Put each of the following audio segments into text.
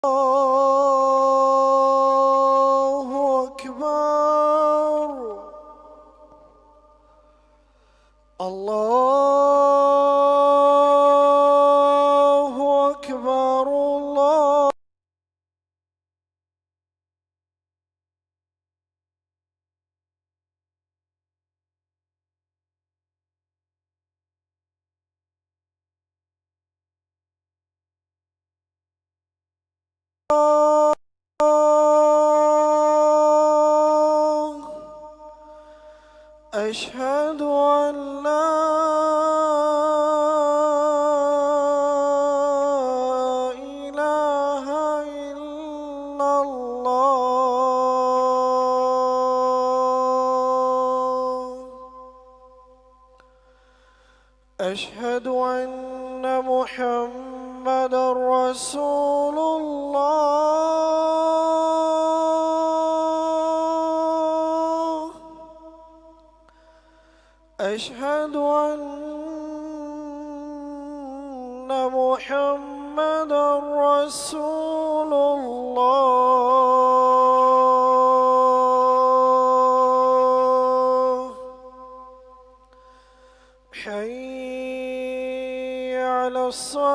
الله أكبر. الله أكبر. الله أشهد أن لا إله إلا الله. أشهد أن محمدا رسول الله. أشهد أن محمدا رسول الله. حي على الصلاة.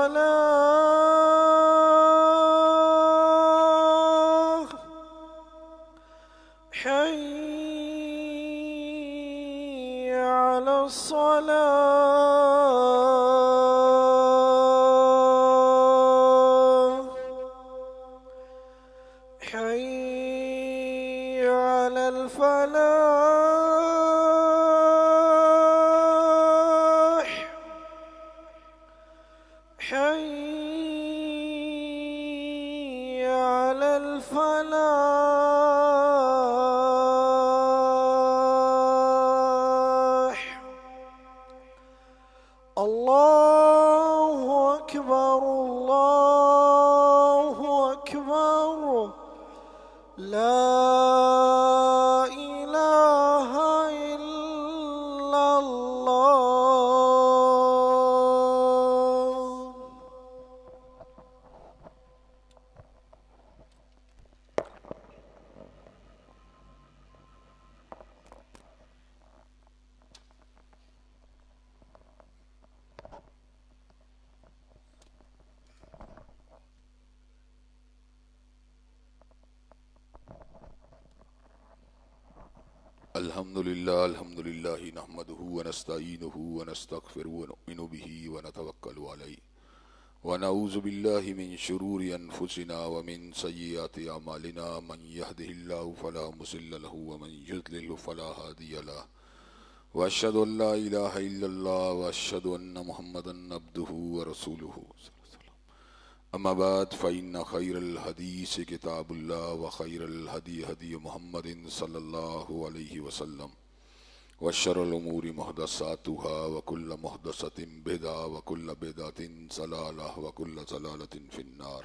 حي على الصلاة. حي على الفلاح. حي على الفلاح. الله أكبر. الله أكبر. لا إله إلا الله. الحمد لله نحمده ونستعينه ونستغفره ونؤمن به ونتوكل عليه ونعوذ بالله من شرور أنفسنا ومن سيئات أعمالنا من يهده الله فلا مضل له ومن يضلل فلا هادي له وأشهد أن لا إله إلا الله وأشهد أن محمدا عبده ورسوله. أما بعد فإن خير الحديث كتاب الله وخير الهدي هدي محمد صلى الله عليه وسلم وشر الأمور محدثاتها وكل محدثة بدعة وكل بدعة ضلالة وكل ضلالة في النار.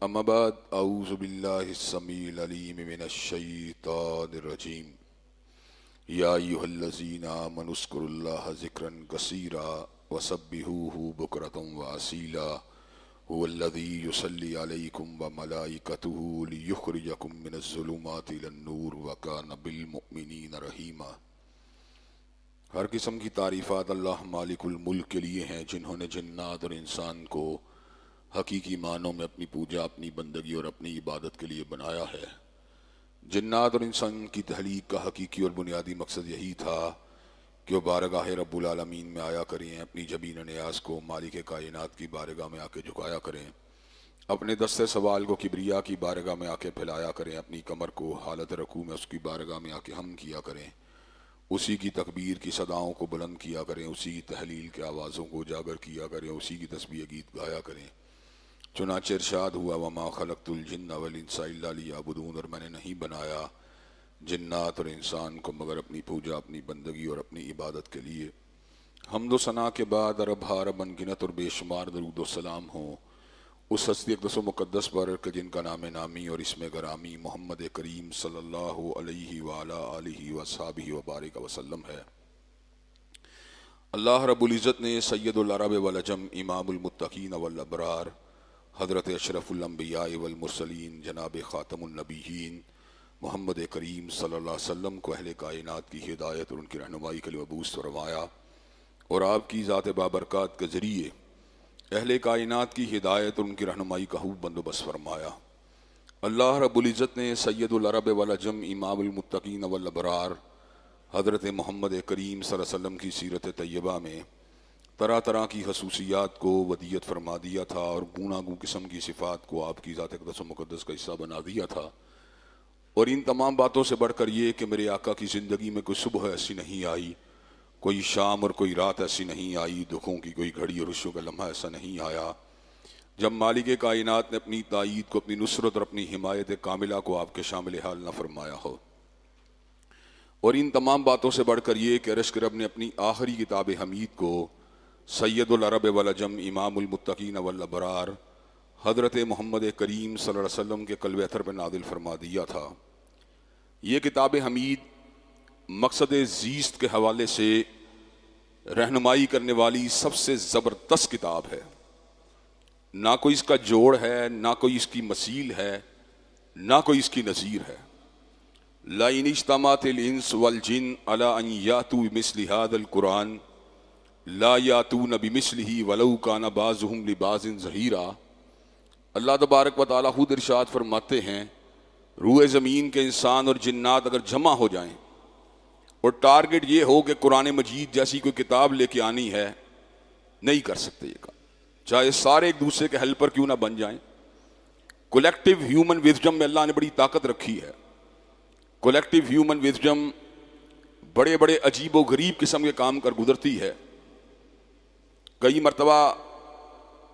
أما بعد أعوذ بالله السميع العليم من الشيطان الرجيم. يا أيها الذين آمنوا اذكروا الله ذكرا كثيرا وسبحوه بكرة وأصيلا هو الذي يصلي عليكم وملائكته ليخرجكم من الظلمات إلى النور وكان بالمؤمنين رحيما. ہر قسم کی تعریفات اللہ مالک الملک کے لیے ہیں جنہوں نے جنات اور انسان کو حقیقی معنوں میں اپنی پوجا، اپنی بندگی اور اپنی عبادت کے لیے بنایا ہے۔ جنات اور انسان کی تخلیق کا حقیقی اور بنیادی مقصد یہی تھا کہ وہ بارگاہ رب العالمین میں آیا کریں، اپنی جبین نیاز کو مالک کائنات کی بارگاہ میں آ کے جھکایا کریں، اپنے دست سوال کو کبریا کی بارگاہ میں آ کے پھیلایا کریں، اپنی کمر کو حالت رکوع میں اس کی بارگاہ میں آ کے ہم کیا کریں، اسی کی تکبیر کی صداؤں کو بلند کیا کریں، اسی کی تحلیل کے آوازوں کو اجاگر کیا کریں، اسی کی تسبیح گیت گایا کریں۔ چنانچہ ارشاد ہوا وما خلقت الجن والانس الا لیعبدون، اور میں نے نہیں بنایا جنات اور انسان کو مگر اپنی پوجا، اپنی بندگی اور اپنی عبادت کے لیے۔ حمد و ثنا کے بعد عرب حارب انگنت اور بے شمار درود و سلام ہوں اس ہستی اقدس و مقدس پر کہ جن کا نام نامی اور اسم گرامی محمد کریم صلی اللہ علیہ وآلہ آلہ وصحبہ وبارک وسلم ہے۔ اللہ رب العزت نے سید العرب والعجم امام المتقین والابرار حضرت اشرف الانبیاء والمرسلین جناب خاتم النبیین محمد کریم صلی اللہ علیہ وسلم کو اہل کائنات کی ہدایت اور ان کی رہنمائی کے لیے مبعوث فرمایا، اور آپ کی ذات بابرکات کے ذریعے اہل کائنات کی ہدایت اور ان کی رہنمائی کا خوب بندوبست فرمایا۔ اللہ رب العزت نے سید العرب والعجم امام المتقین والابرار حضرت محمد کریم صلی اللہ علیہ وسلم کی سیرت طیبہ میں طرح طرح کی خصوصیات کو ودیت فرما دیا تھا، اور گوناگوں قسم کی صفات کو آپ کی ذات اقدس و مقدس کا حصہ بنا دیا تھا۔ اور ان تمام باتوں سے بڑھ کر یہ کہ میرے آقا کی زندگی میں کوئی صبح ایسی نہیں آئی، کوئی شام اور کوئی رات ایسی نہیں آئی، دکھوں کی کوئی گھڑی اور خوشیوں کا لمحہ ایسا نہیں آیا جب مالک کائنات نے اپنی تائید کو، اپنی نصرت اور اپنی حمایت کاملہ کو آپ کے شامل حال نہ فرمایا ہو۔ اور ان تمام باتوں سے بڑھ کر یہ کہ عرش کے رب نے اپنی آخری کتاب حمید کو سید العرب والعجم امام المتقین والابرار حضرت محمد کریم صلی اللہ علیہ وسلم کے قلب اطہر پہ نازل فرما دیا تھا۔ یہ کتاب حمید مقصد زیست کے حوالے سے رہنمائی کرنے والی سب سے زبردست کتاب ہے، نہ کوئی اس کا جوڑ ہے، نہ کوئی اس کی مثیل ہے، نہ کوئی اس کی نظیر ہے۔ لَإِنِ اجْتَمَعَتِ الْإِنسُ وَالْجِنُّ عَلَىٰ أَن يَأْتُوا بِمِثْلِ هَٰذَا الْقُرْآنِ لَا يَأْتُونَ بِمِثْلِهِ وَلَوْ كَانَ بَعْضُهُمْ لِبَعْضٍ ظَهِيرًا۔ اللہ تبارک و تعالیٰ خود ارشاد فرماتے ہیں، روئے زمین کے انسان اور جنات اگر جمع ہو جائیں اور ٹارگٹ یہ ہو کہ قرآن مجید جیسی کوئی کتاب لے کے آنی ہے، نہیں کر سکتے یہ کام، چاہے سارے ایک دوسرے کے ہیلپر کیوں نہ بن جائیں۔ کولیکٹیو ہیومن وزڈم میں اللہ نے بڑی طاقت رکھی ہے۔ کولیکٹیو ہیومن وزڈم بڑے بڑے عجیب و غریب قسم کے کام کر گزرتی ہے۔ کئی مرتبہ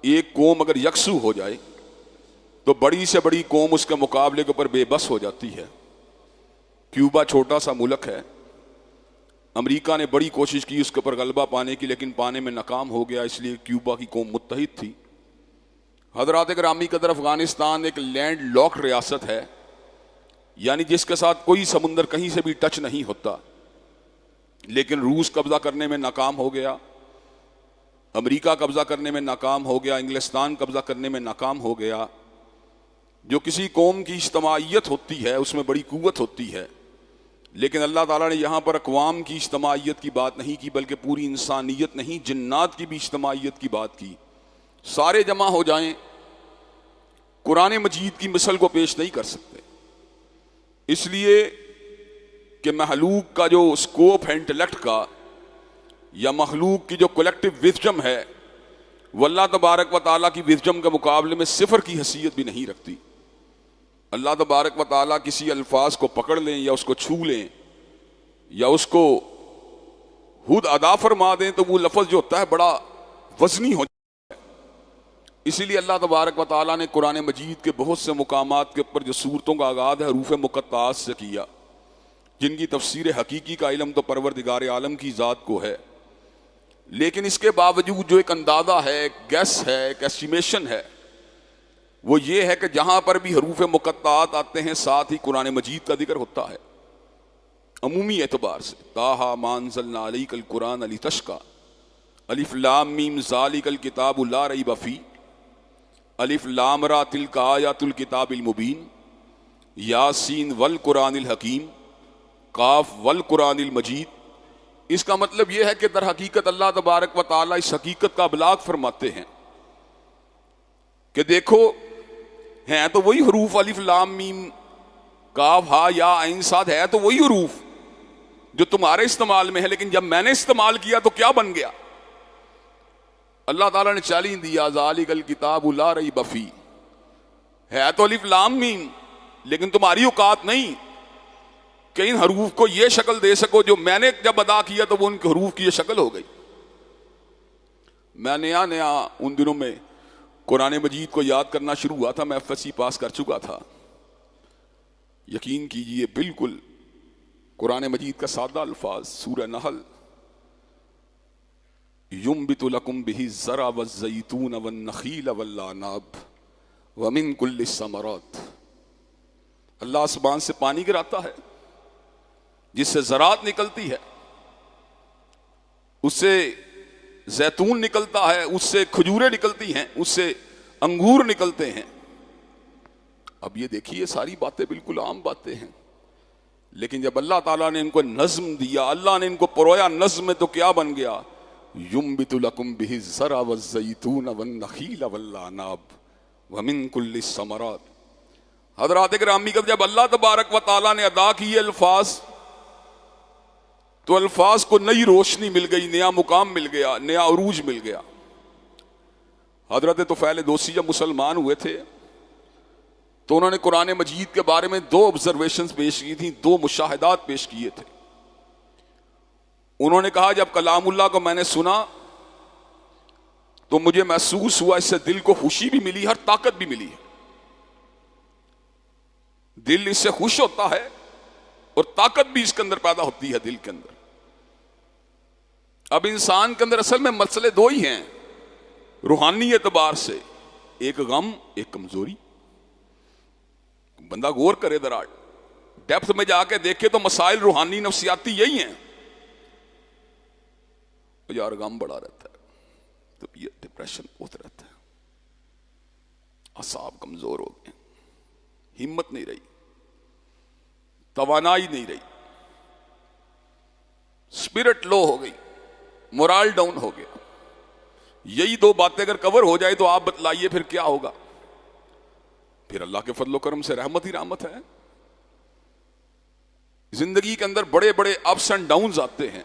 ایک قوم اگر یکسو ہو جائے تو بڑی سے بڑی قوم اس کے مقابلے کے اوپر بے بس ہو جاتی ہے۔ کیوبا چھوٹا سا ملک ہے، امریکہ نے بڑی کوشش کی اس کے اوپر غلبہ پانے کی، لیکن پانے میں ناکام ہو گیا، اس لیے کیوبا کی قوم متحد تھی۔ حضرات گرامی قدر، افغانستان ایک لینڈ لاک ریاست ہے، یعنی جس کے ساتھ کوئی سمندر کہیں سے بھی ٹچ نہیں ہوتا، لیکن روس قبضہ کرنے میں ناکام ہو گیا، امریکہ قبضہ کرنے میں ناکام ہو گیا، انگلستان قبضہ کرنے میں ناکام ہو گیا۔ جو کسی قوم کی اجتماعیت ہوتی ہے اس میں بڑی قوت ہوتی ہے، لیکن اللہ تعالیٰ نے یہاں پر اقوام کی اجتماعیت کی بات نہیں کی، بلکہ پوری انسانیت نہیں، جنات کی بھی اجتماعیت کی بات کی۔ سارے جمع ہو جائیں، قرآن مجید کی مثل کو پیش نہیں کر سکتے، اس لیے کہ مخلوق کا جو اسکوپ ہے انٹلیکٹ کا، یا مخلوق کی جو کولیکٹیو وزڈم ہے، وہ اللہ تبارک و تعالیٰ کی وزڈم کے مقابلے میں صفر کی حیثیت بھی نہیں رکھتی۔ اللہ تبارک و تعالیٰ کسی الفاظ کو پکڑ لیں یا اس کو چھو لیں یا اس کو خود ادا فرما دیں تو وہ لفظ جو ہوتا ہے بڑا وزنی ہو جاتا ہے۔ اسی لیے اللہ تبارک و تعالیٰ نے قرآن مجید کے بہت سے مقامات کے اوپر جو سورتوں کا آغاز ہے حروف مقطعات سے کیا، جن کی تفسیر حقیقی کا علم تو پروردگار عالم کی ذات کو ہے، لیکن اس کے باوجود جو ایک اندازہ ہے، ایک گیس ہے، ایک ایسٹیمیشن ہے، وہ یہ ہے کہ جہاں پر بھی حروف مقطعات آتے ہیں ساتھ ہی قرآن مجید کا ذکر ہوتا ہے عمومی اعتبار سے۔ طٰہٰ مَا أَنزَلْنَا عَلَيْكَ الْقُرْآنَ لِتَشْقَىٰ، الف لام میم ذَلِكَ الْكِتَابُ لَا رَيْبَ فِيهِ، الف لام را تلک آیات الکتاب المبین، یاسین والقرآن الحکیم، قاف والقرآن المجید۔ اس کا مطلب یہ ہے کہ در حقیقت اللہ تبارک و تعالیٰ اس حقیقت کا ابلاغ فرماتے ہیں کہ دیکھو ہیں تو وہی حروف الف لام میم کاف ہا یا عین صاد، ہے تو وہی حروف جو تمہارے استعمال میں ہے، لیکن جب میں نے استعمال کیا تو کیا بن گیا؟ اللہ تعالیٰ نے چیلنج دیا، ذالک الکتاب لا ریب فیہ، ہے تو الف لام میم لیکن تمہاری اوقات نہیں کہ ان حروف کو یہ شکل دے سکو جو میں نے جب ادا کیا تو وہ ان کے حروف کی یہ شکل ہو گئی۔ میں نیا ان دنوں میں قرآن مجید کو یاد کرنا شروع ہوا تھا، میں ایف ایس سی پاس کر چکا تھا، یقین کیجئے بالکل قرآن مجید کا سادہ الفاظ، سورہ نحل، ينبت لكم به الزرع والزيتون والنخيل والعناب ومن كل الثمرات، اللہ آسمان سے پانی گراتا ہے جس سے زراعت نکلتی ہے، اس سے زیتون نکلتا ہے، اس سے کھجوریں نکلتی ہیں، اس سے انگور نکلتے ہیں. اب یہ دیکھیے ساری باتیں بالکل عام باتیں ہیں، لیکن جب اللہ تعالیٰ نے ان کو نظم دیا، اللہ نے ان کو پرویا نظم میں، تو کیا بن گیا؟ یُنبِتُ لَكُمْ بِهِ الزَّرْعَ وَالزَّیْتُونَ وَالنَّخِیلَ وَالْأَعْنَابَ وَمِن كُلِّ الثَّمَرَاتِ. حضرات گرامی کا جب اللہ تبارک و تعالیٰ نے ادا کیے الفاظ، تو الفاظ کو نئی روشنی مل گئی، نیا مقام مل گیا، نیا عروج مل گیا. حضرت طفیل دوسی جب مسلمان ہوئے تھے تو انہوں نے قرآن مجید کے بارے میں 2 آبزرویشنز پیش کی تھیں، 2 مشاہدات پیش کیے تھے. انہوں نے کہا جب کلام اللہ کو میں نے سنا تو مجھے محسوس ہوا اس سے دل کو خوشی بھی ملی، ہر طاقت بھی ملی. دل اس سے خوش ہوتا ہے اور طاقت بھی اس کے اندر پیدا ہوتی ہے دل کے اندر. اب انسان کے اندر اصل میں مسئلے 2 ہی ہیں روحانی اعتبار سے، ایک غم، ایک کمزوری. بندہ غور کرے، ذرا ڈیپتھ میں جا کے دیکھے تو مسائل روحانی نفسیاتی یہی ہیں. یار غم بڑا رہتا ہے تو یہ ڈپریشن بہت رہتا ہے، اعصاب کمزور ہو گئے، ہمت نہیں رہی، توانائی نہیں رہی، اسپرٹ لو ہو گئی، مورال ڈاؤن ہو گیا. یہی 2 باتیں اگر کور ہو جائے تو آپ بتلائیے پھر کیا ہوگا؟ پھر اللہ کے فضل و کرم سے رحمت ہی رحمت ہے. زندگی کے اندر بڑے بڑے اپس اینڈ ڈاؤنز آتے ہیں،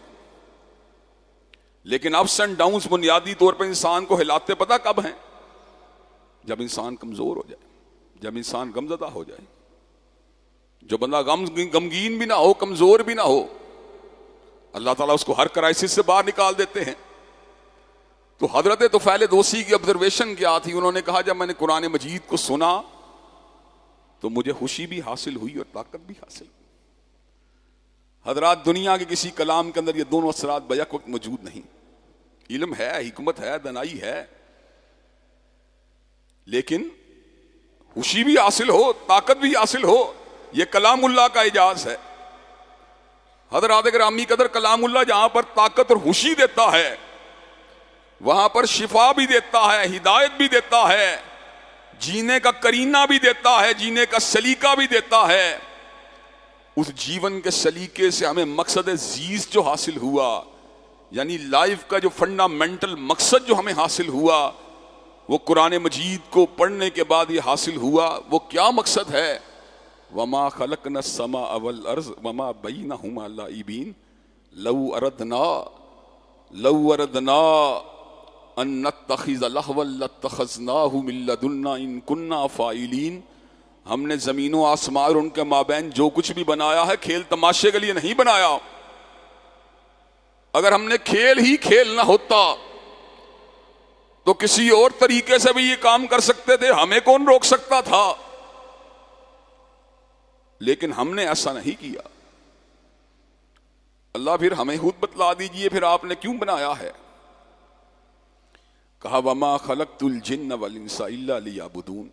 لیکن اپس اینڈ ڈاؤنز بنیادی طور پر انسان کو ہلاتے پتہ کب ہیں؟ جب انسان کمزور ہو جائے، جب انسان غمزدہ ہو جائے. جو بندہ غمگین بھی نہ ہو، کمزور بھی نہ ہو، اللہ تعالیٰ اس کو ہر کرائسس سے باہر نکال دیتے ہیں. تو حضرت طفیل دوسی کی آبزرویشن کیا تھی؟ انہوں نے کہا جب میں نے قرآن مجید کو سنا تو مجھے خوشی بھی حاصل ہوئی اور طاقت بھی حاصل ہوئی. حضرات دنیا کے کسی کلام کے اندر یہ دونوں اثرات بیک وقت موجود نہیں. علم ہے، حکمت ہے، دانائی ہے، لیکن خوشی بھی حاصل ہو، طاقت بھی حاصل ہو، یہ کلام اللہ کا اعجاز ہے. حضرات گرامی قدر کلام اللہ جہاں پر طاقت اور خوشی دیتا ہے، وہاں پر شفا بھی دیتا ہے، ہدایت بھی دیتا ہے، جینے کا کرینہ بھی دیتا ہے، جینے کا سلیقہ بھی دیتا ہے. اس جیون کے سلیقے سے ہمیں مقصد زیست جو حاصل ہوا، یعنی لائف کا جو فنڈامنٹل مقصد جو ہمیں حاصل ہوا، وہ قرآن مجید کو پڑھنے کے بعد یہ حاصل ہوا. وہ کیا مقصد ہے؟ وما خلقنا السماء والارض وما بینہما لاعبین لو اردنا ان نتخذ لہوا لاتخذناہ من لدنا ان کننا فاعلین. ہم نے زمین و آسمان اور ان کے مابین جو کچھ بھی بنایا ہے کھیل تماشے کے لیے نہیں بنایا. اگر ہم نے کھیل ہی کھیلنا ہوتا تو کسی اور طریقے سے بھی یہ کام کر سکتے تھے، ہمیں کون روک سکتا تھا؟ لیکن ہم نے ایسا نہیں کیا. اللہ پھر ہمیں خود بتلا دیجئے پھر آپ نے کیوں بنایا ہے. کہا وما خلقت الجن والانس الا لیعبدون.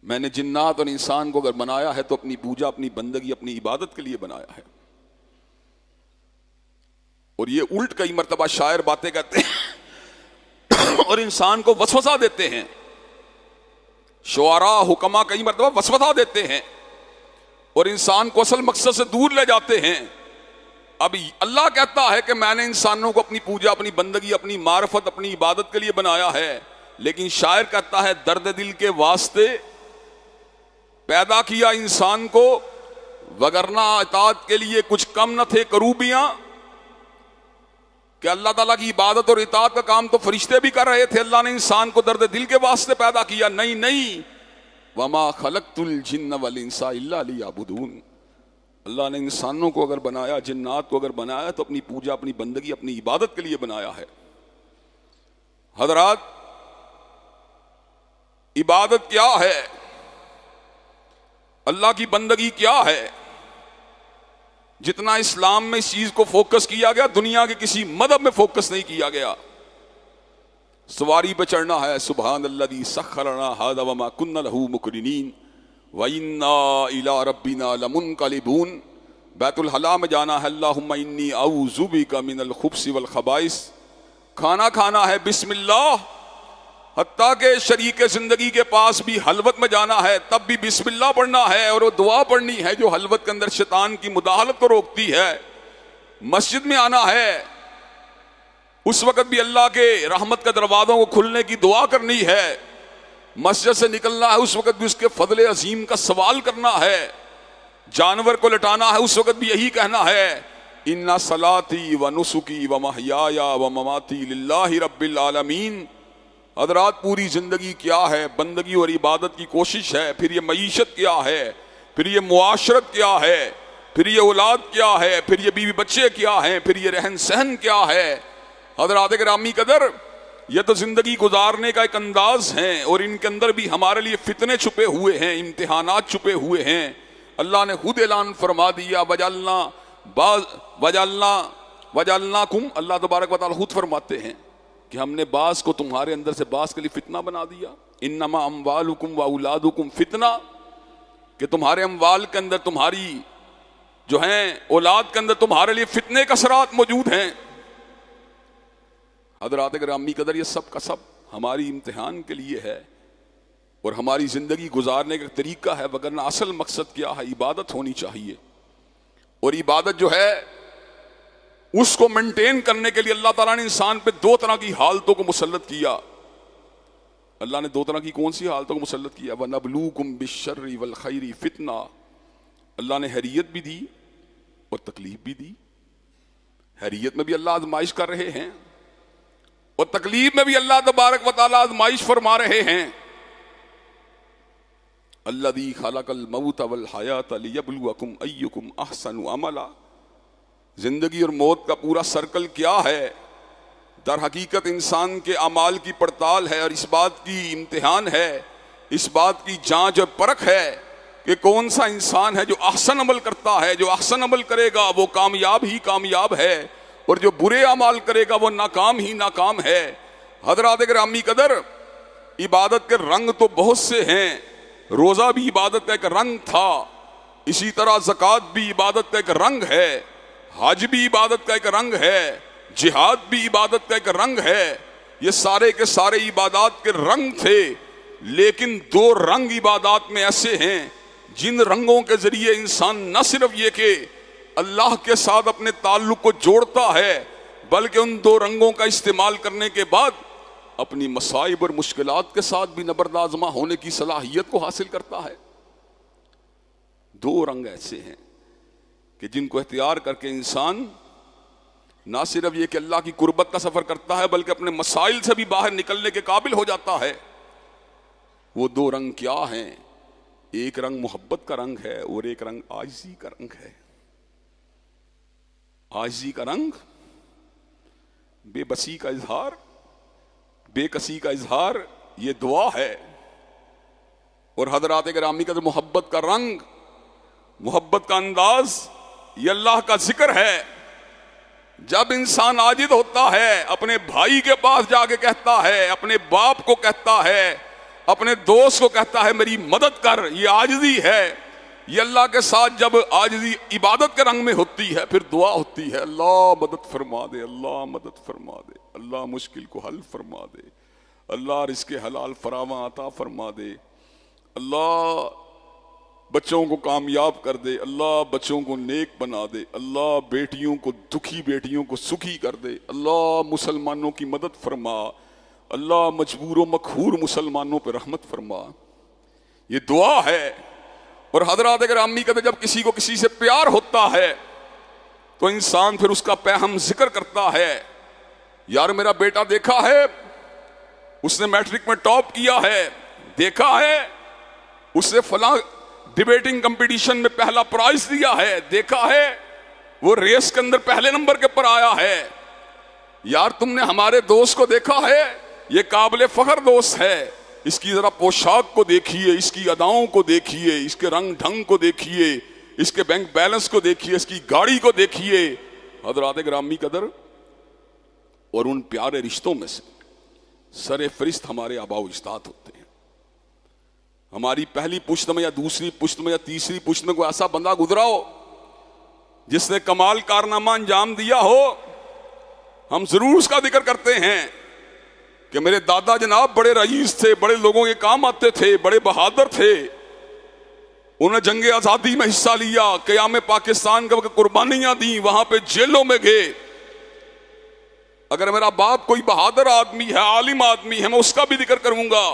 میں نے جنات اور انسان کو اگر بنایا ہے تو اپنی پوجا، اپنی بندگی، اپنی عبادت کے لیے بنایا ہے. اور یہ الٹ کئی مرتبہ شاعر باتیں کہتے ہیں اور انسان کو وسوسہ دیتے ہیں. شعراء، حکما کئی مرتبہ وسوسہ دیتے ہیں اور انسان کو اصل مقصد سے دور لے جاتے ہیں. اب اللہ کہتا ہے کہ میں نے انسانوں کو اپنی پوجا، اپنی بندگی، اپنی معرفت، اپنی عبادت کے لیے بنایا ہے، لیکن شاعر کہتا ہے درد دل کے واسطے پیدا کیا انسان کو، وگرنہ اطاعت کے لیے کچھ کم نہ تھے کروبیاں. کہ اللہ تعالیٰ کی عبادت اور اطاعت کا کام تو فرشتے بھی کر رہے تھے، اللہ نے انسان کو درد دل کے واسطے پیدا کیا. نہیں، وما خلقت الجن والانس الا لیعبدون. اللہ نے انسانوں کو اگر بنایا، جنات کو اگر بنایا تو اپنی پوجا، اپنی بندگی، اپنی عبادت کے لیے بنایا ہے. حضرات عبادت کیا ہے؟ اللہ کی بندگی کیا ہے؟ جتنا اسلام میں اس چیز کو فوکس کیا گیا دنیا کے کسی مذہب میں فوکس نہیں کیا گیا. سواری پہ چڑھنا ہے، سبحان الذی سخر لنا ھذا وما كنا له مقرنین وَإِنَّا إِلَىٰ رَبِّنَا لَمُنْقَلِبُونَ. بیت الخلاء میں جانا ہے، اللہم انی اعوذ بک من الخبث والخبائث. کھانا کھانا ہے بسم اللہ، حتیٰ کہ شریک زندگی کے پاس بھی حلوت میں جانا ہے تب بھی بسم اللہ پڑھنا ہے اور وہ دعا پڑھنی ہے جو حلوت کے اندر شیطان کی مداخلت کو روکتی ہے. مسجد میں آنا ہے اس وقت بھی اللہ کے رحمت کے دروازوں کو کھلنے کی دعا کرنی ہے. مسجد سے نکلنا ہے اس وقت بھی اس کے فضل عظیم کا سوال کرنا ہے. جانور کو لٹانا ہے اس وقت بھی یہی کہنا ہے ان صلاتی و نسکی و محیایا و مماتی للہ رب العالمین. حضرات پوری زندگی کیا ہے؟ بندگی اور عبادت کی کوشش ہے. پھر یہ معیشت کیا ہے؟ پھر یہ معاشرت کیا ہے؟ پھر یہ اولاد کیا ہے؟ پھر یہ بیوی بچے کیا ہیں؟ پھر یہ رہن سہن کیا ہے؟ حضرات گرامی قدر یہ تو زندگی گزارنے کا ایک انداز ہیں اور ان کے اندر بھی ہمارے لیے فتنے چھپے ہوئے ہیں، امتحانات چھپے ہوئے ہیں. اللہ نے خود اعلان فرما دیا وجعلناکم، اللہ تبارک و تعالی خود فرماتے ہیں کہ ہم نے بعض کو تمہارے اندر سے بعض کے لیے فتنہ بنا دیا. انما اموالکم و اولادکم فتنہ، کہ تمہارے اموال کے اندر، تمہاری جو ہیں اولاد کے اندر تمہارے لیے فتنے کے اثرات موجود ہیں. حضرات گرامی قدر یہ سب کا سب ہماری امتحان کے لیے ہے اور ہماری زندگی گزارنے کا طریقہ ہے، وگرنہ اصل مقصد کیا ہے؟ عبادت ہونی چاہیے. اور عبادت جو ہے اس کو مینٹین کرنے کے لیے اللہ تعالیٰ نے انسان پہ دو طرح کی حالتوں کو مسلط کیا. اللہ نے دو طرح کی کون سی حالتوں کو مسلط کیا؟ وَنَبْلُوكُمْ بِالشَّرِّ وَالْخَيْرِ فِتْنَةً. اللہ نے حریت بھی دی اور تکلیف بھی دی. حریت میں بھی اللہ آزمائش کر رہے ہیں اور تکلیف میں بھی اللہ تبارک و تعالیٰ آزمائش فرما رہے ہیں. الذی خلق الموت والحیات لیبلوکم ایکم احسن عملا. زندگی اور موت کا پورا سرکل کیا ہے؟ در حقیقت انسان کے اعمال کی پڑتال ہے اور اس بات کی امتحان ہے، اس بات کی جانچ اور پرکھ ہے کہ کون سا انسان ہے جو احسن عمل کرتا ہے. جو احسن عمل کرے گا وہ کامیاب ہی کامیاب ہے اور جو برے اعمال کرے گا وہ ناکام ہی ناکام ہے. حضرات گرامی قدر عبادت کے رنگ تو بہت سے ہیں. روزہ بھی عبادت کا ایک رنگ تھا، اسی طرح زکوٰۃ بھی عبادت کا ایک رنگ ہے، حج بھی عبادت کا ایک رنگ ہے، جہاد بھی عبادت کا ایک رنگ ہے. یہ سارے کے سارے عبادات کے رنگ تھے. لیکن دو رنگ عبادات میں ایسے ہیں جن رنگوں کے ذریعے انسان نہ صرف یہ کہ اللہ کے ساتھ اپنے تعلق کو جوڑتا ہے بلکہ ان دو رنگوں کا استعمال کرنے کے بعد اپنی مصائب اور مشکلات کے ساتھ بھی نبردآزما ہونے کی صلاحیت کو حاصل کرتا ہے. دو رنگ ایسے ہیں کہ جن کو اختیار کر کے انسان نہ صرف یہ کہ اللہ کی قربت کا سفر کرتا ہے بلکہ اپنے مسائل سے بھی باہر نکلنے کے قابل ہو جاتا ہے. وہ دو رنگ کیا ہیں؟ ایک رنگ محبت کا رنگ ہے اور ایک رنگ عاجزی کا رنگ ہے. عاجزی کا رنگ بے بسی کا اظہار، بے کسی کا اظہار، یہ دعا ہے. اور حضرات گرامی کا محبت کا رنگ، محبت کا انداز، یہ اللہ کا ذکر ہے. جب انسان عاجز ہوتا ہے اپنے بھائی کے پاس جا کے کہتا ہے، اپنے باپ کو کہتا ہے، اپنے دوست کو کہتا ہے میری مدد کر، یہ عاجزی ہے. یہ اللہ کے ساتھ جب عاجزی عبادت کے رنگ میں ہوتی ہے پھر دعا ہوتی ہے اللہ مدد فرما دے، اللہ مدد فرما دے، اللہ مشکل کو حل فرما دے، اللہ رزق حلال فراواں عطا فرما دے، اللہ بچوں کو کامیاب کر دے، اللہ بچوں کو نیک بنا دے، اللہ بیٹیوں کو دکھی بیٹیوں کو سکھی کر دے، اللہ مسلمانوں کی مدد فرما، اللہ مجبور و مقہور مسلمانوں پہ رحمت فرما. یہ دعا ہے. اور حضرات اگر امی کہتے جب کسی کو کسی سے پیار ہوتا ہے تو انسان پھر اس کا پیغام ذکر کرتا ہے. یار میرا بیٹا دیکھا ہے اس نے میٹرک میں ٹاپ کیا ہے، دیکھا ہے اس نے فلاں ڈیبیٹنگ کمپٹیشن میں پہلا پرائز دیا ہے، دیکھا ہے وہ ریس کے اندر پہلے نمبر کے پر آیا ہے. یار تم نے ہمارے دوست کو دیکھا ہے، یہ قابل فخر دوست ہے، اس کی ذرا پوشاک کو دیکھیے، اس کی اداؤں کو دیکھیے، اس کے رنگ ڈھنگ کو دیکھیے، اس کے بینک بیلنس کو دیکھیے، اس کی گاڑی کو دیکھیے. حضرات گرامی قدر اور ان پیارے رشتوں میں سے سر فہرست ہمارے آباء و اجداد ہوتے ہیں. ہماری پہلی پشت میں یا دوسری پشت میں یا تیسری پشت میں کوئی ایسا بندہ گزرا ہو جس نے کمال کارنامہ انجام دیا ہو، ہم ضرور اس کا ذکر کرتے ہیں کہ میرے دادا جناب بڑے رئیس تھے، بڑے لوگوں کے کام آتے تھے، بڑے بہادر تھے، انہوں نے جنگ آزادی میں حصہ لیا، قیام پاکستان کے وقت قربانیاں دیں، وہاں پہ جیلوں میں گئے۔ اگر میرا باپ کوئی بہادر آدمی ہے، عالم آدمی ہے، میں اس کا بھی ذکر کروں گا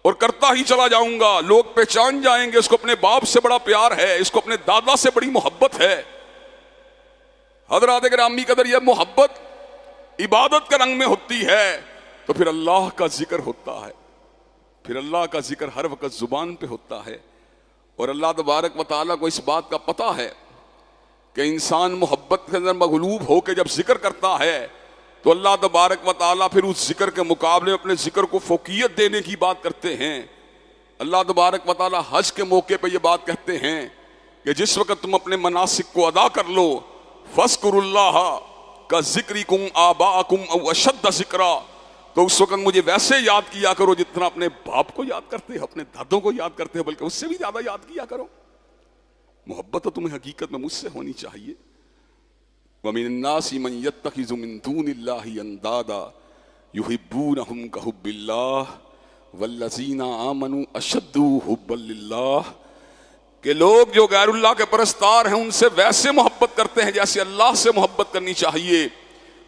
اور کرتا ہی چلا جاؤں گا۔ لوگ پہچان جائیں گے اس کو اپنے باپ سے بڑا پیار ہے، اس کو اپنے دادا سے بڑی محبت ہے۔ حضرات گرامی قدر، یہ محبت عبادت کے رنگ میں ہوتی ہے تو پھر اللہ کا ذکر ہوتا ہے، پھر اللہ کا ذکر ہر وقت زبان پہ ہوتا ہے۔ اور اللہ تبارک و تعالیٰ کو اس بات کا پتہ ہے کہ انسان محبت کے اندر مغلوب ہو کے جب ذکر کرتا ہے تو اللہ تبارک و تعالیٰ پھر اس ذکر کے مقابلے میں اپنے ذکر کو فوقیت دینے کی بات کرتے ہیں۔ اللہ تبارک و تعالیٰ حج کے موقع پہ یہ بات کہتے ہیں کہ جس وقت تم اپنے مناسک کو ادا کر لو، فَاذْكُرُوا اللَّهَ كَذِكْرِكُمْ آبَاءَكُمْ أَوْ أَشَدَّ ذِكْرًا، تو اس وقت مجھے ویسے یاد کیا کرو جتنا اپنے باپ کو یاد کرتے ہو، اپنے دادوں کو یاد کرتے ہو، بلکہ اس سے بھی زیادہ یاد کیا کرو۔ محبت تو تمہیں حقیقت میں مجھ سے ہونی چاہیے۔ وَمِنَ النَّاسِ مَن يَتَّخِذُ مِن دُونِ اللَّهِ أَندَادًا يُحِبُّونَهُمْ كَحُبِّ اللَّهِ وَالَّذِينَ آمَنُوا أَشَدُّ حُبًّا لِلَّهِ، کہ لوگ جو غیر اللہ کے پرستار ہیں ان سے ویسے محبت کرتے ہیں جیسے اللہ سے محبت کرنی چاہیے۔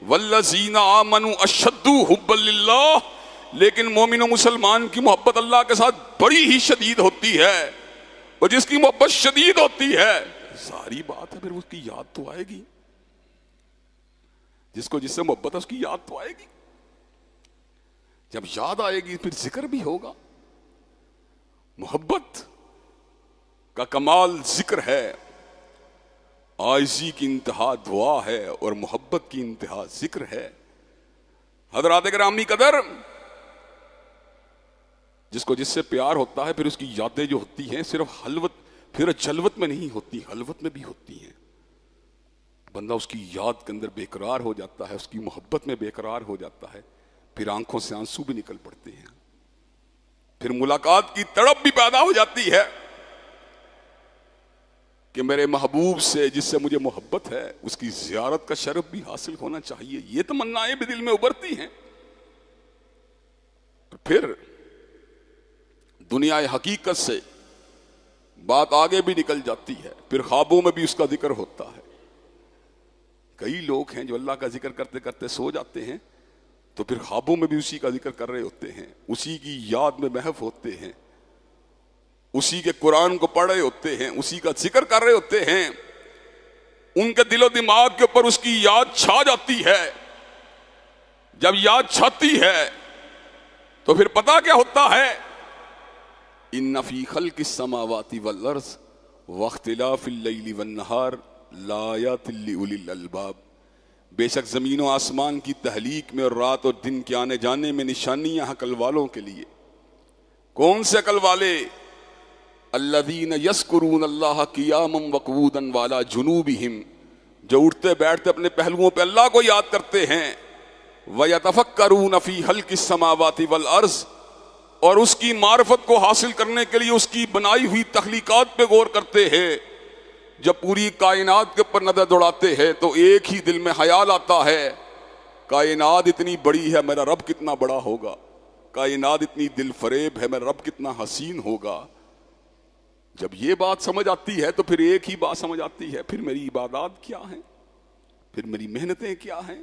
وَالَّذِينَ آمَنُوا أَشَدُّ حُبًّا لِلَّهِ، لیکن مومن و مسلمان کی محبت اللہ کے ساتھ بڑی ہی شدید ہوتی ہے، اور جس کی محبت شدید ہوتی ہے ساری بات ہے پھر اس کی یاد تو آئے گی، جس سے محبت ہے اس کی یاد تو آئے گی۔ جب یاد آئے گی پھر ذکر بھی ہوگا۔ محبت کا کمال ذکر ہے، عاجزی کی انتہا دعا ہے، اور محبت کی انتہا ذکر ہے۔ حضرات گرامی قدر، جس کو جس سے پیار ہوتا ہے پھر اس کی یادیں جو ہوتی ہیں صرف حلوت پھر جلوت میں نہیں ہوتی، حلوت میں بھی ہوتی ہیں۔ بندہ اس کی یاد کے اندر بے قرار ہو جاتا ہے، اس کی محبت میں بے قرار ہو جاتا ہے، پھر آنکھوں سے آنسو بھی نکل پڑتے ہیں، پھر ملاقات کی تڑپ بھی پیدا ہو جاتی ہے کہ میرے محبوب سے جس سے مجھے محبت ہے اس کی زیارت کا شرف بھی حاصل ہونا چاہیے۔ یہ تمنائیں بھی دل میں ابھرتی ہیں۔ پھر دنیا حقیقت سے بات آگے بھی نکل جاتی ہے، پھر خوابوں میں بھی اس کا ذکر ہوتا ہے۔ کئی لوگ ہیں جو اللہ کا ذکر کرتے کرتے سو جاتے ہیں تو پھر خوابوں میں بھی اسی کا ذکر کر رہے ہوتے ہیں، اسی کی یاد میں محو ہوتے ہیں، اسی کے قرآن کو پڑھ رہے ہوتے ہیں، اسی کا ذکر کر رہے ہوتے ہیں۔ ان کے دل و دماغ کے اوپر اس کی یاد چھا جاتی ہے۔ جب یاد چھاتی ہے تو پھر پتہ کیا ہوتا ہے؟ ان فی خلق السماوات والارض واختلاف اللیل والنہار لآیات لأولی الالباب، بے شک زمین و آسمان کی تخلیق میں اور رات اور دن کے آنے جانے میں نشانیاں عقل والوں کے لیے۔ کون سے عقل والے؟ الذین یذکرون اللہ قیاما وقعودا وعلی جنوبہم، جو اٹھتے بیٹھتے اپنے پہلوؤں پہ اللہ کو یاد کرتے ہیں۔ ویتفکرون فی خلق السماوات والارض، اور اس کی معرفت کو حاصل کرنے کے لیے اس کی بنائی ہوئی تخلیقات پہ غور کرتے ہیں۔ جب پوری کائنات کے اوپر نظر دوڑاتے ہیں تو ایک ہی دل میں خیال آتا ہے، کائنات اتنی بڑی ہے، میرا رب کتنا بڑا ہوگا، کائنات اتنی دل فریب ہے، میرا رب کتنا حسین ہوگا۔ جب یہ بات سمجھ آتی ہے تو پھر ایک ہی بات سمجھ آتی ہے، پھر میری عبادات کیا ہیں، پھر میری محنتیں کیا ہیں،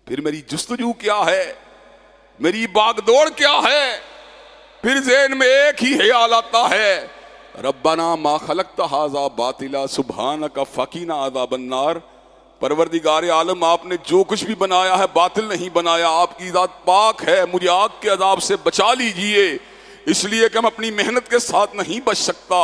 پھر میری جستجو کیا ہے، میری باغ دوڑ کیا ہے۔ پھر ذہن میں ایک ہی خیال آتا ہے، ربنا ما خلقت ھذا باطلا سبحانک فقنا عذاب النار، پروردگار عالم آپ نے جو کچھ بھی بنایا ہے باطل نہیں بنایا، آپ کی ذات پاک ہے، مجھے آگ کے عذاب سے بچا لیجئے۔ اس لیے کہ میں اپنی محنت کے ساتھ نہیں بچ سکتا،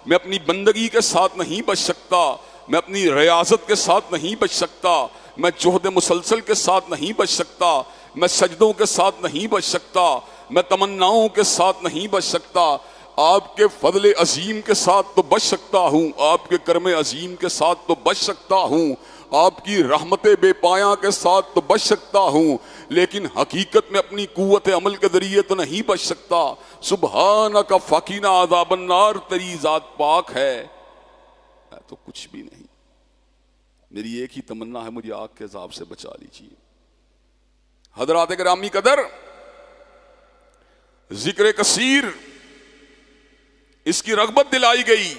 میں اپنی بندگی کے ساتھ نہیں بچ سکتا، میں اپنی ریاضت کے ساتھ نہیں بچ سکتا، میں جہد مسلسل کے ساتھ نہیں بچ سکتا، میں سجدوں کے ساتھ نہیں بچ سکتا، میں تمناؤں کے ساتھ نہیں بچ سکتا۔ آپ کے فضل عظیم کے ساتھ تو بچ سکتا ہوں، آپ کے کرم عظیم کے ساتھ تو بچ سکتا ہوں، آپ کی رحمت بے پایاں کے ساتھ تو بچ سکتا ہوں، لیکن حقیقت میں اپنی قوت عمل کے ذریعے تو نہیں بچ سکتا۔ سبحانک فقنا عذاب النار، تیری ذات پاک ہے، میں تو کچھ بھی نہیں۔ میری ایک ہی تمنا ہے، مجھے آگ کے عذاب سے بچا لیجیے۔ حضرات گرامی قدر، ذکر کثیر اس کی رغبت دلائی گئی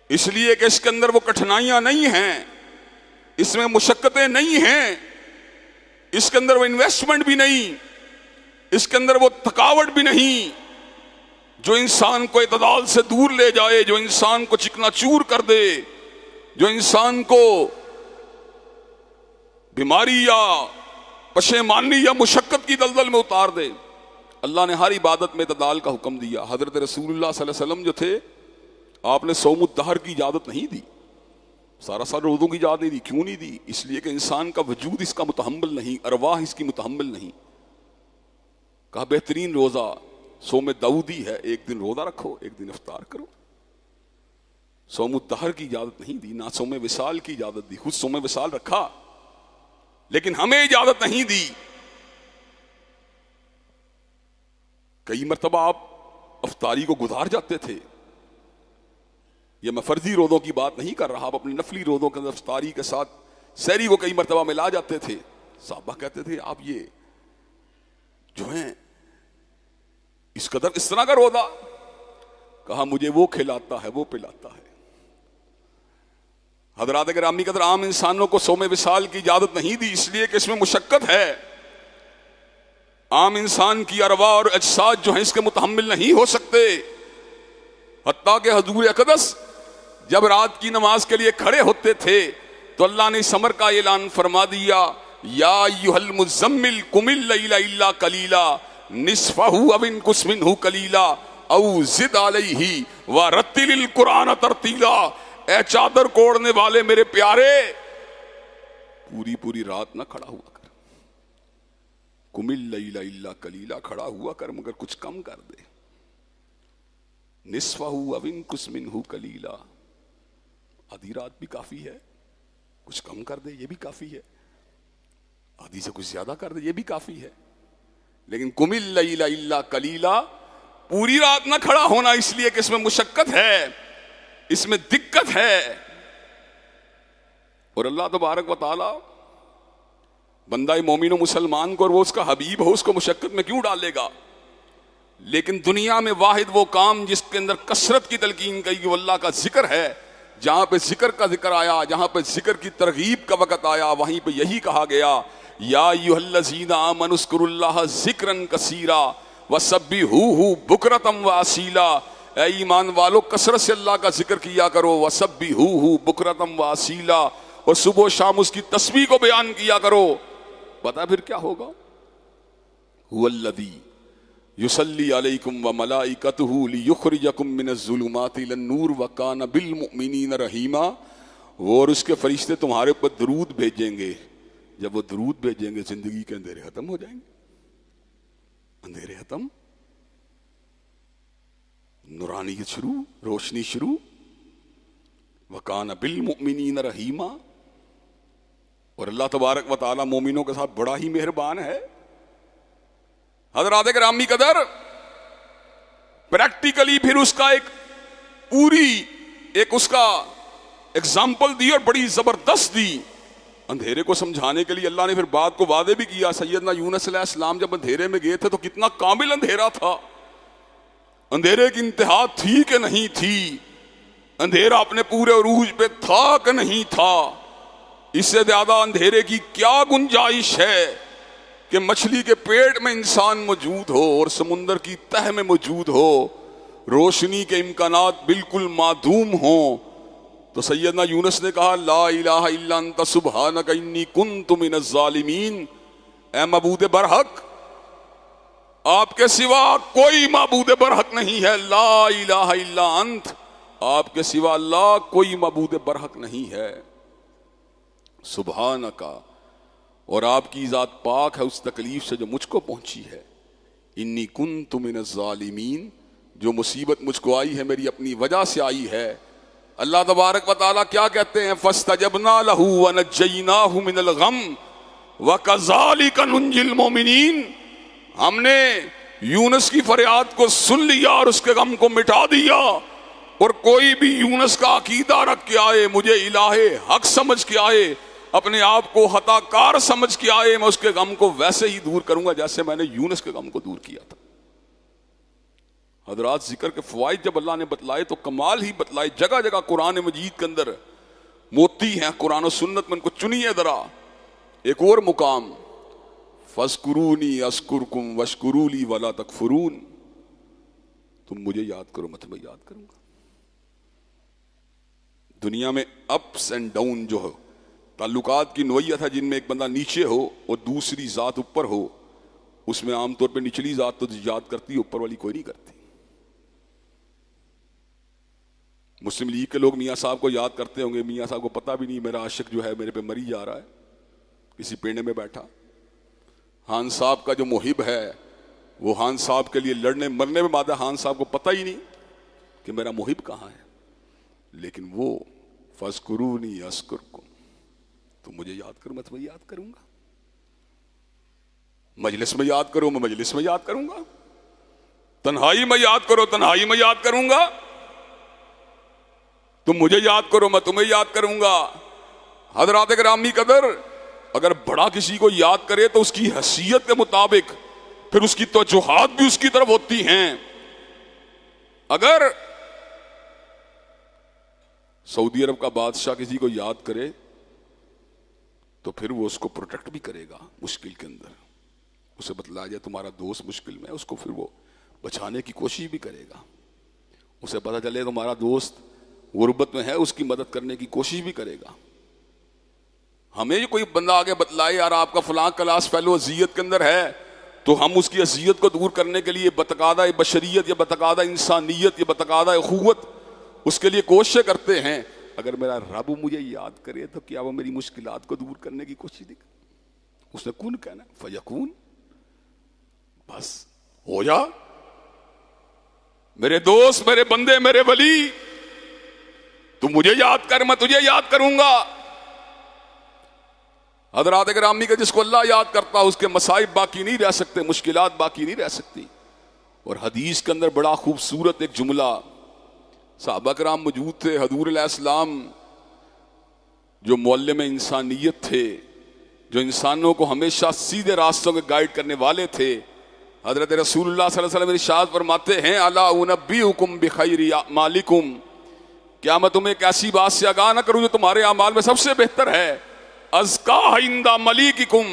اس لیے کہ اس کے اندر وہ کٹھنائیاں نہیں ہیں، اس میں مشقتیں نہیں ہیں، اس کے اندر وہ انویسٹمنٹ بھی نہیں، اس کے اندر وہ تھکاوٹ بھی نہیں جو انسان کو اعتدال سے دور لے جائے، جو انسان کو چکنا چور کر دے، جو انسان کو بیماری یا پشیمانی یا مشقت کی دلدل میں اتار دے۔ اللہ نے ہر عبادت میں اعتدال کا حکم دیا۔ حضرت رسول اللہ صلی اللہ علیہ وسلم جو تھے، آپ نے صوم الدہر کی اجازت نہیں دی، سارا روزوں کی اجازت نہیں دی۔ کیوں نہیں دی؟ اس لیے کہ انسان کا وجود اس کا متحمل نہیں، ارواح اس کی متحمل نہیں۔ کہا بہترین روزہ صوم داؤدی ہے، ایک دن روزہ رکھو، ایک دن افطار کرو۔ صوم الدہر کی اجازت نہیں دی، نہ صوم وصال کی اجازت دی۔ خود صوم وصال رکھا لیکن ہمیں اجازت نہیں دی۔ کئی مرتبہ آپ افطاری کو گزار جاتے تھے۔ یہ میں فرضی روزوں کی بات نہیں کر رہا، آپ اپنی نفلی روزوں کے اندر افطاری کے ساتھ سحری کو کئی مرتبہ ملا جاتے تھے۔ صحابہ کہتے تھے آپ یہ جو ہیں اس قدر اس طرح کا روزہ؟ کہا مجھے وہ کھلاتا ہے، وہ پلاتا ہے۔ حضرات گرامی قدر، عام انسانوں کو صوم وصال کی اجازت نہیں دی اس لیے کہ اس میں مشقت ہے۔ عام انسان کی ارواح اور اجساد جو ہیں اس کے متحمل نہیں ہو سکتے۔ حتیٰ کہ حضور اقدس جب رات کی نماز کے لیے کھڑے ہوتے تھے تو اللہ نے اس امر کا اعلان فرما دیا، یا ایھا المزمل قم اللیل الا قلیلا نصفہ او انقص منہ قلیلا او زد علیہ ورتل القرآن ترتیلا۔ اے چادر کوڑنے والے میرے پیارے، پوری رات نہ کھڑا ہوا کر، قم اللیل الا قلیلا، کھڑا ہوا کر مگر کچھ کم کر دے۔ نصفہ او انقص منہ قلیلا، آدھی رات بھی کافی ہے، کچھ کم کر دے یہ بھی کافی ہے، آدھی سے کچھ زیادہ کر دے یہ بھی کافی ہے، لیکن قم اللیل الا قلیلا، پوری رات نہ کھڑا ہونا اس لیے کہ اس میں مشقت ہے، اس میں دقت ہے۔ اور اللہ تبارک و تعالی بندہ مومن و مسلمان کو، اور وہ اس کا حبیب ہو، اس کو مشقت میں کیوں ڈالے گا؟ لیکن دنیا میں واحد وہ کام جس کے اندر کثرت کی تلقین کی کہ وہ اللہ کا ذکر ہے۔ جہاں پہ ذکر کا ذکر آیا، جہاں پہ ذکر کی ترغیب کا وقت آیا، وہیں پہ یہی کہا گیا، یا ایھا الذین آمنوا اذکروا اللہ ذکرا کثیرا وسبحوہ بکرۃ واصیلا۔ اے ایمان والو، کثرت سے اللہ کا ذکر کیا کرو، وسبحوہ بکرۃ واصیلا، اور صبح و شام اس کی تسبیح کو بیان کیا کرو۔ پتہ پھر کیا ہوگا؟ هو الذی یصلی علیکم وملائکتہ لیخرجکم من الظلمات الی النور وکان بالمؤمنین رحیما۔ وہ اور اس کے فرشتے تمہارے اوپر درود بھیجیں گے۔ جب وہ درود بھیجیں گے زندگی کے اندھیرے ختم ہو جائیں گے، اندھیرے ختم، نورانیت شروع، روشنی شروع۔ وکان بالمؤمنین رحیما، اور اللہ تبارک و تعالی مومنوں کے ساتھ بڑا ہی مہربان ہے۔ حضرات گرامی قدر، پریکٹیکلی پھر اس کا ایک اس کا ایگزامپل دی اور بڑی زبردست دی۔ اندھیرے کو سمجھانے کے لیے اللہ نے پھر بات کو واضح بھی کیا۔ سیدنا یونس علیہ السلام جب اندھیرے میں گئے تھے تو کتنا کامل اندھیرا تھا، اندھیرے کی انتہا تھی کہ نہیں تھی، اندھیرا اپنے پورے عروج پہ تھا کہ نہیں تھا۔ اس سے زیادہ اندھیرے کی کیا گنجائش ہے کہ مچھلی کے پیٹ میں انسان موجود ہو اور سمندر کی تہ میں موجود ہو، روشنی کے امکانات بالکل معدوم ہوں۔ تو سیدنا یونس نے کہا، لا الہ الا انت سبحانک انی کنت من الظالمین۔ اے معبود برحق، آپ کے سوا کوئی معبود برحق نہیں ہے، لا الہ الا انت، آپ کے سوا اللہ کوئی معبود برحق نہیں ہے، سبحانکا، اور آپ کی ذات پاک ہے اس تکلیف سے جو مجھ کو پہنچی ہے، انی کنت من الظالمین، جو مصیبت مجھ کو آئی ہے میری اپنی وجہ سے آئی ہے۔ اللہ تبارک و تعالیٰ کیا کہتے ہیں؟ فاستجبنا له ونجیناہ من الغم وکذالک ننجی المؤمنین۔ ہم نے یونس کی فریاد کو سن لیا اور اس کے غم کو مٹا دیا، اور کوئی بھی یونس کا عقیدہ رکھ کے آئے، مجھے الہ حق سمجھ کے آئے، اپنے آپ کو خطا کار سمجھ کے آئے میں اس کے غم کو ویسے ہی دور کروں گا جیسے میں نے یونس کے غم کو دور کیا تھا۔ حضرات ذکر کے فوائد جب اللہ نے بتلائے تو کمال ہی بتلائے، جگہ جگہ قرآن مجید کے اندر موتی ہیں، قرآن و سنت میں ان کو چنیے ذرا۔ ایک اور مقام فَاذْكُرُونِي أَذْكُرْكُمْ وَاشْكُرُوا لِي وَلَا تَكْفُرُونَ، تم مجھے یاد کرو میں تمہیں یاد کروں گا۔ دنیا میں اپس اینڈ ڈاؤن جو ہو، تعلقات کی نوعیت ہے جن میں ایک بندہ نیچے ہو اور دوسری ذات اوپر ہو، اس میں عام طور پہ نچلی ذات تو یاد کرتی ہے، اوپر والی کوئی نہیں کرتی۔ مسلم لیگ کے لوگ میاں صاحب کو یاد کرتے ہوں گے، میاں صاحب کو پتہ بھی نہیں میرا عاشق جو ہے میرے پہ مری جا رہا ہے کسی پیڑے میں بیٹھا۔ خان صاحب کا جو محب ہے وہ خان صاحب کے لیے لڑنے مرنے میں مادہ، خان صاحب کو پتہ ہی نہیں کہ میرا محب کہاں ہے، لیکن وہ فَاذْكُرُونِي أَذْكُرْكُمْ، تو مجھے یاد کرو میں تمہیں یاد کروں گا۔ مجلس میں یاد کرو میں مجلس میں یاد کروں گا، تنہائی میں یاد کرو تنہائی میں یاد کروں گا، تم مجھے یاد کرو میں تمہیں یاد کروں گا۔ حضرات گرامی قدر، اگر بڑا کسی کو یاد کرے تو اس کی حیثیت کے مطابق پھر اس کی توجہات بھی اس کی طرف ہوتی ہیں۔ اگر سعودی عرب کا بادشاہ کسی کو یاد کرے تو پھر وہ اس کو پروٹیکٹ بھی کرے گا مشکل کے اندر، اسے بتلایا جائے تمہارا دوست مشکل میں، اس کو پھر وہ بچانے کی کوشش بھی کرے گا، اسے پتہ چلے تمہارا دوست غربت میں ہے اس کی مدد کرنے کی کوشش بھی کرے گا۔ ہمیں کوئی بندہ آگے بتلائے یار آپ کا فلاں کلاس فیلو اذیت کے اندر ہے، تو ہم اس کی اذیت کو دور کرنے کے لیے بتقاضا بشریت یا بتقاضا انسانیت یا بتقاضا اخوت اس کے لیے کوششیں کرتے ہیں۔ اگر میرا رب مجھے یاد کرے تو کیا وہ میری مشکلات کو دور کرنے کی کوشش نہیں کرے؟ اس نے کون کہنا فیکون، بس ہو جا میرے دوست میرے بندے میرے ولی، تو مجھے یاد کر میں تجھے یاد کروں گا۔ حضرات گرامی کا جس کو اللہ یاد کرتا اس کے مصائب باقی نہیں رہ سکتے، مشکلات باقی نہیں رہ سکتی۔ اور حدیث کے اندر بڑا خوبصورت ایک جملہ، صحابہ کرام موجود تھے، حضور علیہ السلام جو معلم انسانیت تھے، جو انسانوں کو ہمیشہ سیدھے راستوں کے گائیڈ کرنے والے تھے، حضرت رسول اللہ صلی اللہ علیہ وسلم ارشاد فرماتے ہیں الا انبئکم بخیر اعمالکم، کیا میں تمہیں ایک ایسی بات سے آگاہ نہ کروں جو تمہارے اعمال میں سب سے بہتر ہے؟ ازکا عند ملیککم،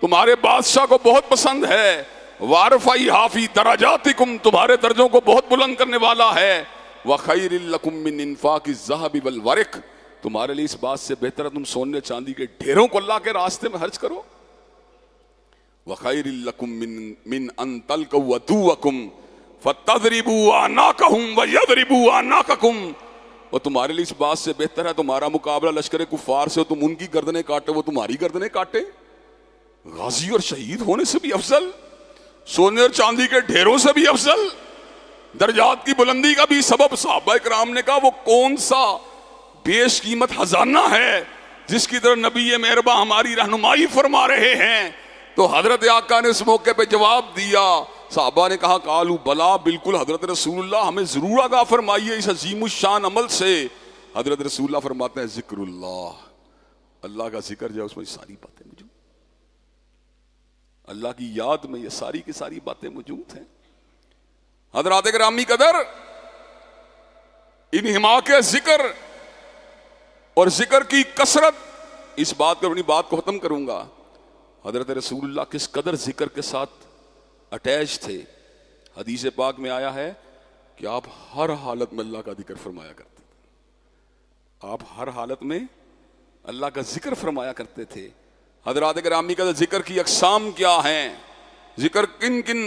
تمہارے بادشاہ کو بہت پسند ہے، وارفعھا فی درجاتکم، تمہارے درجوں کو بہت بلند کرنے والا ہے، وخیر لکم من انفاق الذھب والورق، تمہارے لیے اس بات سے بہتر ہے تم سونے چاندی کے ڈھیروں کو اللہ کے راستے میں خرچ کرو، وخیر لکم من ان تلقوا عدوکم فتضربوا اعناقهم ویضربوا اعناقکم، اور تمہارے لیے اس بات سے بہتر ہے تمہارا مقابلہ لشکر کفار سے ہو، تم ان کی گردنیں کاٹے وہ تمہاری گردنیں کاٹے۔ غازی اور شہید ہونے سے بھی افضل، سونے اور چاندی کے ڈھیروں سے بھی افضل، درجات کی بلندی کا بھی سبب۔ صحابہ کرام نے کہا وہ کون سا بیش قیمت خزانہ ہے جس کی طرف نبی مہرباں ہماری رہنمائی فرما رہے ہیں؟ تو حضرت آقا نے اس موقع پہ جواب دیا، صحابہ نے کہا قالوا بلا، بالکل حضرت رسول اللہ ہمیں ضرور آگاہ فرمائیے اس عظیم الشان عمل سے۔ حضرت رسول اللہ فرماتے ہیں ذکر اللہ، اللہ کا ذکر جو ہے اس میں ساری باتیں موجود، اللہ کی یاد میں یہ ساری کی ساری باتیں موجود ہیں۔ حضرات گرامی قدر، انہماک ذکر اور ذکر کی کثرت، اس بات پر اپنی بات کو ختم کروں گا۔ حضرت رسول اللہ کس قدر ذکر کے ساتھ اٹیچ تھے، حدیث پاک میں آیا ہے کہ آپ ہر حالت میں اللہ کا ذکر فرمایا کرتے تھے، آپ ہر حالت میں اللہ کا ذکر فرمایا کرتے تھے۔ حضرات گرامی کا ذکر کی اقسام کیا ہیں، ذکر کن کن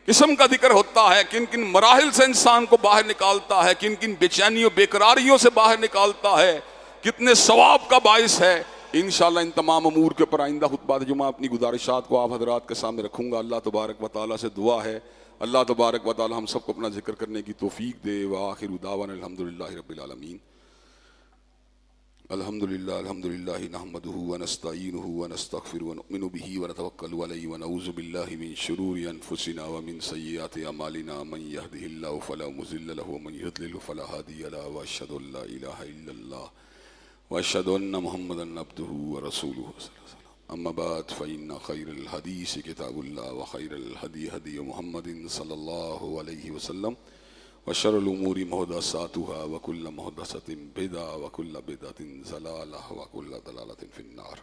قسم کا ذکر ہوتا ہے، کن کن مراحل سے انسان کو باہر نکالتا ہے، کن کن بے چینیوں بے قراریوں سے باہر نکالتا ہے، کتنے ثواب کا باعث ہے۔ انشاءاللہ ان تمام امور کے پر آئندہ خطبات جمعہ اپنی گزارشات کو آپ حضرات کے سامنے رکھوں گا۔ اللہ تبارک و تعالیٰ سے دعا ہے اللہ تبارک و تعالیٰ ہم سب کو اپنا ذکر کرنے کی توفیق دے۔ وآخر دعوانا الحمدللہ رب العالمین۔ الحمدللہ نحمده ونستعینه ونستغفره ونؤمن به ونتوکل علیہ ونعوذ باللہ من شرور انفسنا ومن سیئات اعمالنا، من یهده اللہ فلا مضل له ومن یضلل فلا هادی له، واشهد ان لا الہ الا اللہ وأشهد أن محمدا عبده ورسوله صلى الله عليه وسلم. أما بعد فإن خير الحديث كتاب الله وخير الهدي هدي محمد صلى الله عليه وسلم وشر الأمور محدثاتها وكل محدثة بدعة وكل بدعة ضلالة وكل ضلالة في النار.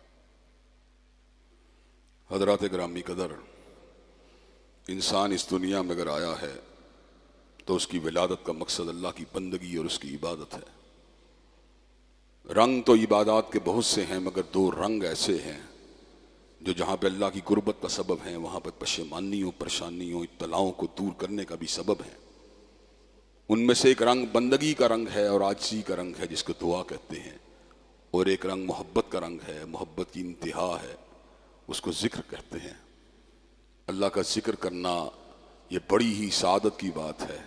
حضرات گرامی قدر، انسان اس دنیا میں اگر آیا ہے تو اس کی ولادت کا مقصد اللہ کی بندگی اور اس کی عبادت ہے. رنگ تو عبادات کے بہت سے ہیں، مگر دو رنگ ایسے ہیں جو جہاں پہ اللہ کی قربت کا سبب ہیں وہاں پہ پشیمانیوں، پریشانیوں، ابتلاؤں کو دور کرنے کا بھی سبب ہے. ان میں سے ایک رنگ بندگی کا رنگ ہے اور عاجزی کا رنگ ہے جس کو دعا کہتے ہیں، اور ایک رنگ محبت کا رنگ ہے، محبت کی انتہا ہے، اس کو ذکر کہتے ہیں. اللہ کا ذکر کرنا یہ بڑی ہی سعادت کی بات ہے.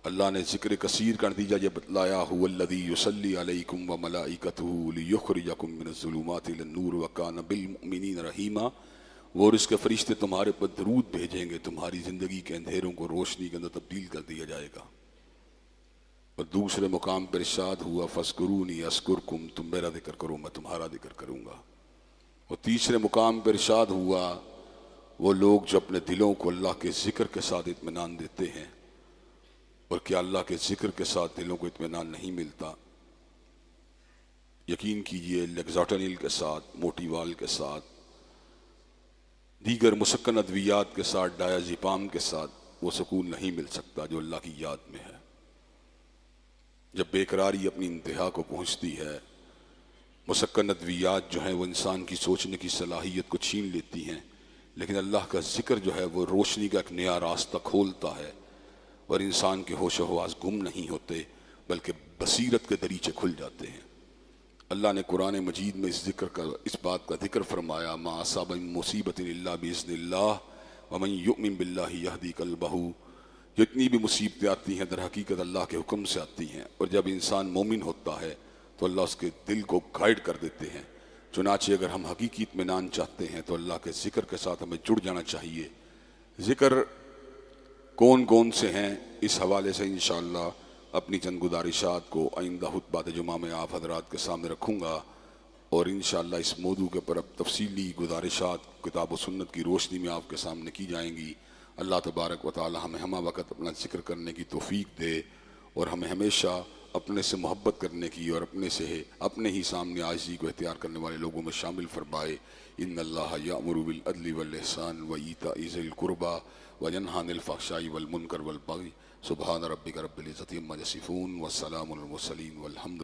اللہ نے ذکر کثیر کا نتیجہ یہ بتلایا، هو الذی یصلی علیکم وملائکتہ لیخرجکم من الظلمات الی النور وکان بالمؤمنین رحیما. وہ اور اس کے فرشتے تمہارے پر درود بھیجیں گے، تمہاری زندگی کے اندھیروں کو روشنی کے اندر تبدیل کر دیا جائے گا. اور دوسرے مقام پر ارشاد ہوا، فاذکرونی اذکرکم، تم میرا ذکر کرو میں تمہارا ذکر کروں گا. اور تیسرے مقام پر ارشاد ہوا، وہ لوگ جو اپنے دلوں کو اللہ کے ذکر کے ساتھ اطمینان دیتے ہیں. اور کیا اللہ کے ذکر کے ساتھ دلوں کو اطمینان نہیں ملتا؟ یقین کیجئے لیگزاٹنل کے ساتھ، موٹیوال کے ساتھ، دیگر مسکن ادویات کے ساتھ، ڈایازیپام کے ساتھ وہ سکون نہیں مل سکتا جو اللہ کی یاد میں ہے. جب بے قراری اپنی انتہا کو پہنچتی ہے، مسکن ادویات جو ہیں وہ انسان کی سوچنے کی صلاحیت کو چھین لیتی ہیں، لیکن اللہ کا ذکر جو ہے وہ روشنی کا ایک نیا راستہ کھولتا ہے، اور انسان کے ہوش و حواس گم نہیں ہوتے بلکہ بصیرت کے دریچے کھل جاتے ہیں. اللہ نے قرآن مجید میں اس بات کا ذکر فرمایا، ما اصاب من مصیبت الا باذن اللہ ومن یؤمن باللہ یہدی قلبہ. جتنی بھی مصیبتیں آتی ہیں در حقیقت اللہ کے حکم سے آتی ہیں، اور جب انسان مومن ہوتا ہے تو اللہ اس کے دل کو گائیڈ کر دیتے ہیں. چنانچہ اگر ہم حقیقی اطمینان چاہتے ہیں تو اللہ کے ذکر کے ساتھ ہمیں جڑ جانا چاہیے. ذکر کون کون سے ہیں، اس حوالے سے انشاءاللہ اپنی چند گزارشات کو آئندہ خطبات جمعہ میں آپ حضرات کے سامنے رکھوں گا، اور انشاءاللہ اس موضوع کے پر اب تفصیلی گزارشات کتاب و سنت کی روشنی میں آپ کے سامنے کی جائیں گی. اللہ تبارک و تعالی ہمیں ہمہ وقت اپنا ذکر کرنے کی توفیق دے، اور ہمیں ہمیشہ اپنے سے محبت کرنے کی اور اپنے ہی سامنے عاجزی کو اختیار کرنے والے لوگوں میں شامل فرمائے. ان اللہ یأمر بالعدل والإحسان وإیتاء ذی القربى وینہی عن الفحشاء والمنکر والبغی. سبحان ربک رب العزۃ عما یصفون والسلام علی المرسلین والحمد